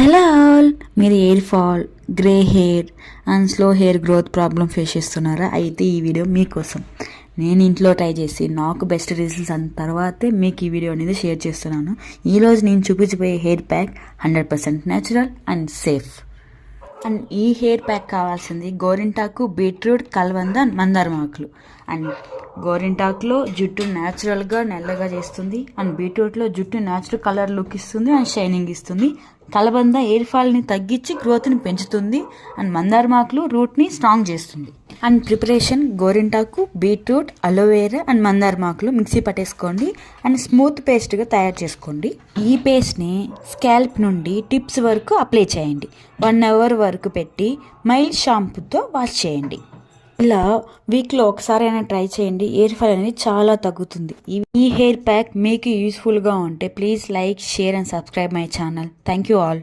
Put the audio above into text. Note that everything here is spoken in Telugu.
హలో ఆల్, మీరు hair fall, grey hair and slow hair growth problem face చేస్తున్నారా? అయితే ఈ వీడియో మీకోసం. నేను ఇంట్లో ట్రై చేసి నాకు బెస్ట్ రిజల్ట్స్ అన్న తర్వాతే మీకు ఈ వీడియో అనేది షేర్ చేస్తున్నాను. ఈరోజు నేను చూపించబోయే hair pack 100% natural and safe. And ఈ హెయిర్ ప్యాక్ కావాల్సింది గోరింటాకు, బీట్రూట్, కలబంద, మందారం ఆకులు. అండ్ గోరింటాకులో జుట్టు న్యాచురల్గా నల్లగా చేస్తుంది, అండ్ బీట్రూట్లో జుట్టు న్యాచురల్ కలర్ లుక్ ఇస్తుంది అండ్ షైనింగ్ ఇస్తుంది. కలబంద ఎయిర్ ఫాల్ని తగ్గించి గ్రోత్ని పెంచుతుంది, అండ్ మందారం ఆకులు రూట్ని స్ట్రాంగ్ చేస్తుంది. అండ్ ప్రిపరేషన్: గోరింటాకు, బీట్రూట్, అలోవేరా అండ్ మందారం ఆకులు మిక్సీ పట్టేసుకోండి అండ్ స్మూత్ పేస్ట్గా తయారు చేసుకోండి. ఈ పేస్ట్ని స్కాల్ప్ నుండి టిప్స్ వరకు అప్లై చేయండి. 1 అవర్ వరకు పెట్టి మైల్డ్ షాంపూతో వాష్ చేయండి. ఇలా వీక్లో ఒకసారైనా ట్రై చేయండి. హెయిర్ ఫాల్ అనేది చాలా తగ్గుతుంది. ఈ హెయిర్ ప్యాక్ మీకు యూస్ఫుల్గా ఉంటే please like, share and subscribe my channel. Thank you all.